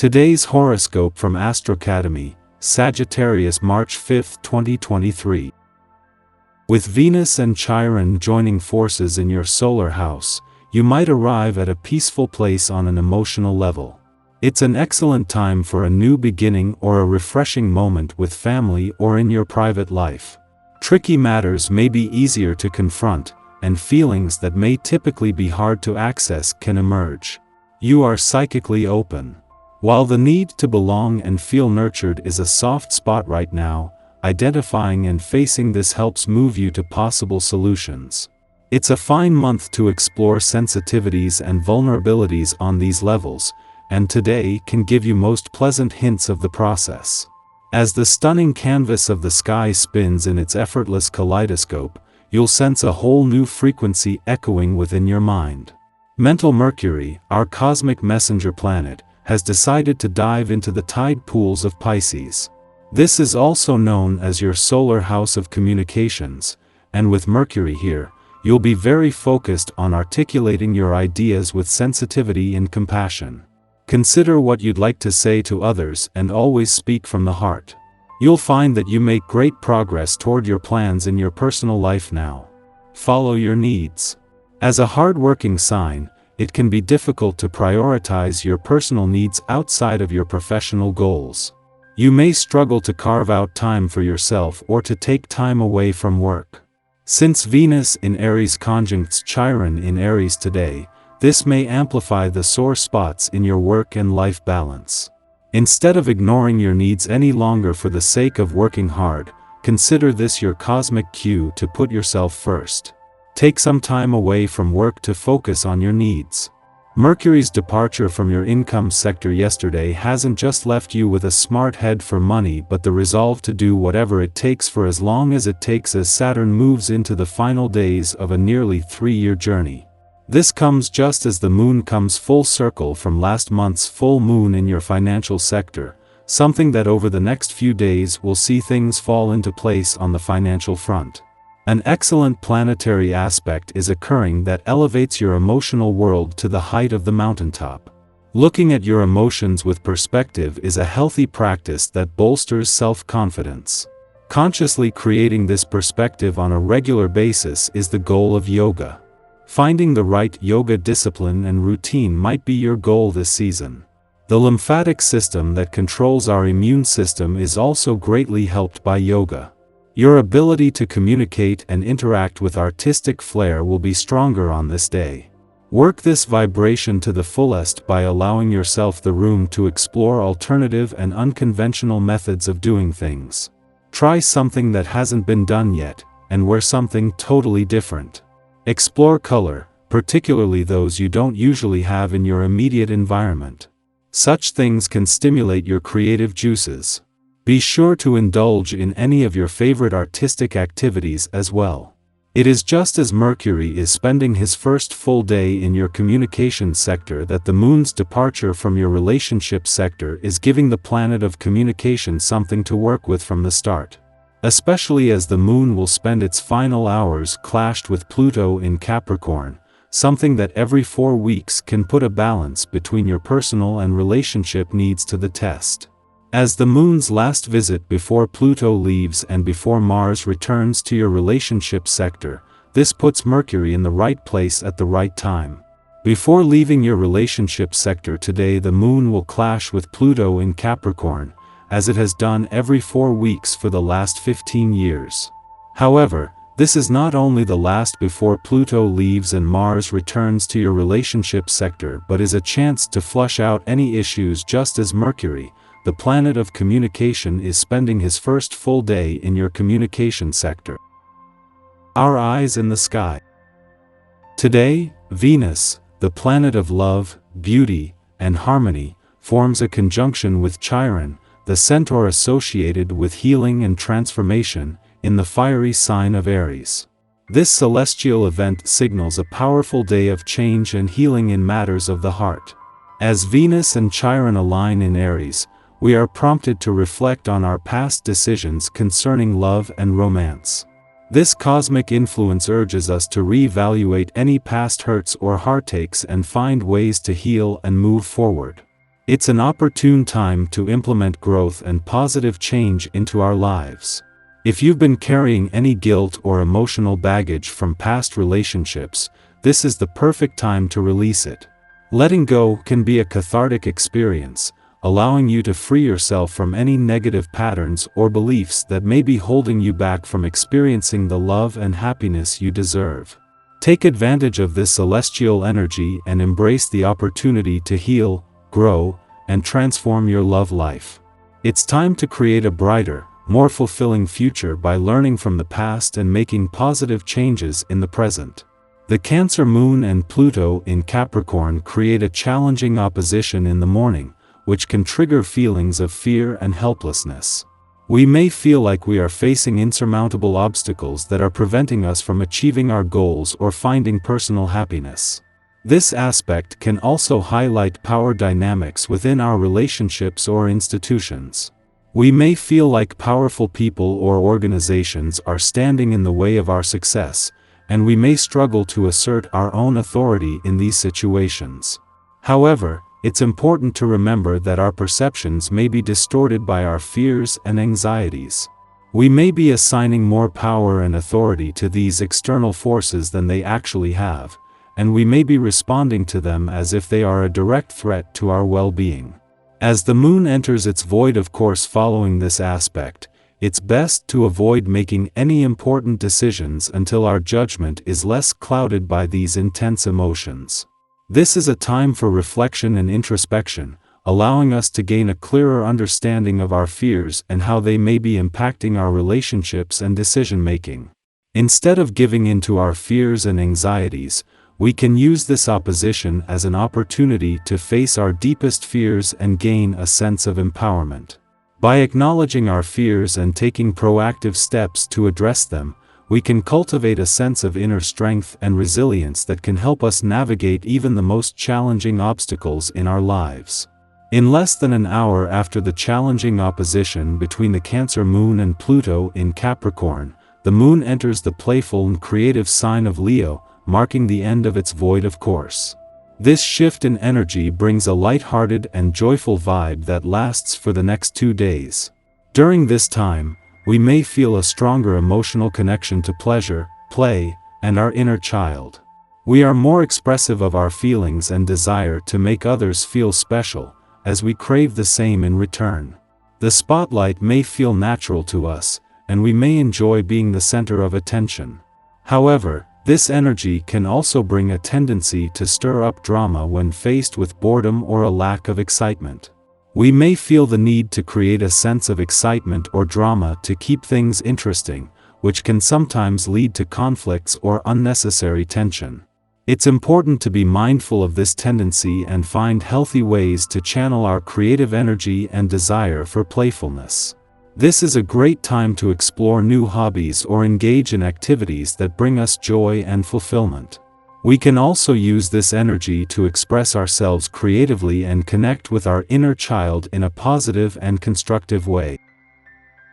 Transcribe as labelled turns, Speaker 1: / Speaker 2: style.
Speaker 1: Today's horoscope from Astrocademy, Sagittarius March 5, 2023. With Venus and Chiron joining forces in your solar house, you might arrive at a peaceful place on an emotional level. It's an excellent time for a new beginning or a refreshing moment with family or in your private life. Tricky matters may be easier to confront, and feelings that may typically be hard to access can emerge. You are psychically open. While the need to belong and feel nurtured is a soft spot right now, identifying and facing this helps move you to possible solutions. It's a fine month to explore sensitivities and vulnerabilities on these levels, and today can give you most pleasant hints of the process. As the stunning canvas of the sky spins in its effortless kaleidoscope, you'll sense a whole new frequency echoing within your mind. Mental Mercury, our cosmic messenger planet, has decided to dive into the tide pools of Pisces. This is also known as your solar house of communications, and with Mercury here, you'll be very focused on articulating your ideas with sensitivity and compassion. Consider what you'd like to say to others and always speak from the heart. You'll find that you make great progress toward your plans in your personal life now. Follow your needs. As a hard-working sign, it can be difficult to prioritize your personal needs outside of your professional goals. You may struggle to carve out time for yourself or to take time away from work. Since Venus in Aries conjuncts Chiron in Aries today, this may amplify the sore spots in your work and life balance. Instead of ignoring your needs any longer for the sake of working hard, consider this your cosmic cue to put yourself first. Take some time away from work to focus on your needs. Mercury's departure from your income sector yesterday hasn't just left you with a smart head for money but the resolve to do whatever it takes for as long as it takes as Saturn moves into the final days of a nearly 3-year journey. This comes just as the moon comes full circle from last month's full moon in your financial sector, something that over the next few days will see things fall into place on the financial front. An excellent planetary aspect is occurring that elevates your emotional world to the height of the mountaintop. Looking at your emotions with perspective is a healthy practice that bolsters self-confidence. Consciously creating this perspective on a regular basis is the goal of yoga. Finding the right yoga discipline and routine might be your goal this season. The lymphatic system that controls our immune system is also greatly helped by yoga. Your ability to communicate and interact with artistic flair will be stronger on this day. Work this vibration to the fullest by allowing yourself the room to explore alternative and unconventional methods of doing things. Try something that hasn't been done yet, and wear something totally different. Explore color, particularly those you don't usually have in your immediate environment. Such things can stimulate your creative juices. Be sure to indulge in any of your favorite artistic activities as well. It is just as Mercury is spending his first full day in your communication sector that the moon's departure from your relationship sector is giving the planet of communication something to work with from the start. Especially as the moon will spend its final hours clashed with Pluto in Capricorn, something that every 4 weeks can put a balance between your personal and relationship needs to the test. As the moon's last visit before Pluto leaves and before Mars returns to your relationship sector, this puts Mercury in the right place at the right time. Before leaving your relationship sector today, the moon will clash with Pluto in Capricorn, as it has done every 4 weeks for the last 15 years. However, this is not only the last before Pluto leaves and Mars returns to your relationship sector but is a chance to flush out any issues just as Mercury, the planet of communication, is spending his first full day in your communication sector. Our eyes in the sky. Today, Venus, the planet of love, beauty, and harmony, forms a conjunction with Chiron, the centaur associated with healing and transformation, in the fiery sign of Aries. This celestial event signals a powerful day of change and healing in matters of the heart. As Venus and Chiron align in Aries, we are prompted to reflect on our past decisions concerning love and romance. This cosmic influence urges us to reevaluate any past hurts or heartaches and find ways to heal and move forward. It's an opportune time to implement growth and positive change into our lives. If you've been carrying any guilt or emotional baggage from past relationships, this is the perfect time to release it. Letting go can be a cathartic experience, allowing you to free yourself from any negative patterns or beliefs that may be holding you back from experiencing the love and happiness you deserve. Take advantage of this celestial energy and embrace the opportunity to heal, grow, and transform your love life. It's time to create a brighter, more fulfilling future by learning from the past and making positive changes in the present. The Cancer Moon and Pluto in Capricorn create a challenging opposition in the morning, which can trigger feelings of fear and helplessness. We may feel like we are facing insurmountable obstacles that are preventing us from achieving our goals or finding personal happiness. This aspect can also highlight power dynamics within our relationships or institutions. We may feel like powerful people or organizations are standing in the way of our success, and we may struggle to assert our own authority in these situations. However, it's important to remember that our perceptions may be distorted by our fears and anxieties. We may be assigning more power and authority to these external forces than they actually have, and we may be responding to them as if they are a direct threat to our well-being. As the moon enters its void of course following this aspect, it's best to avoid making any important decisions until our judgment is less clouded by these intense emotions. This is a time for reflection and introspection, allowing us to gain a clearer understanding of our fears and how they may be impacting our relationships and decision-making. Instead of giving in to our fears and anxieties, we can use this opposition as an opportunity to face our deepest fears and gain a sense of empowerment. By acknowledging our fears and taking proactive steps to address them, we can cultivate a sense of inner strength and resilience that can help us navigate even the most challenging obstacles in our lives. In less than an hour after the challenging opposition between the Cancer Moon and Pluto in Capricorn, the moon enters the playful and creative sign of Leo, marking the end of its void of course. This shift in energy brings a light-hearted and joyful vibe that lasts for the next 2 days. During this time, we may feel a stronger emotional connection to pleasure, play, and our inner child. We are more expressive of our feelings and desire to make others feel special, as we crave the same in return. The spotlight may feel natural to us, and we may enjoy being the center of attention. However, this energy can also bring a tendency to stir up drama when faced with boredom or a lack of excitement. We may feel the need to create a sense of excitement or drama to keep things interesting, which can sometimes lead to conflicts or unnecessary tension. It's important to be mindful of this tendency and find healthy ways to channel our creative energy and desire for playfulness. This is a great time to explore new hobbies or engage in activities that bring us joy and fulfillment. We can also use this energy to express ourselves creatively and connect with our inner child in a positive and constructive way.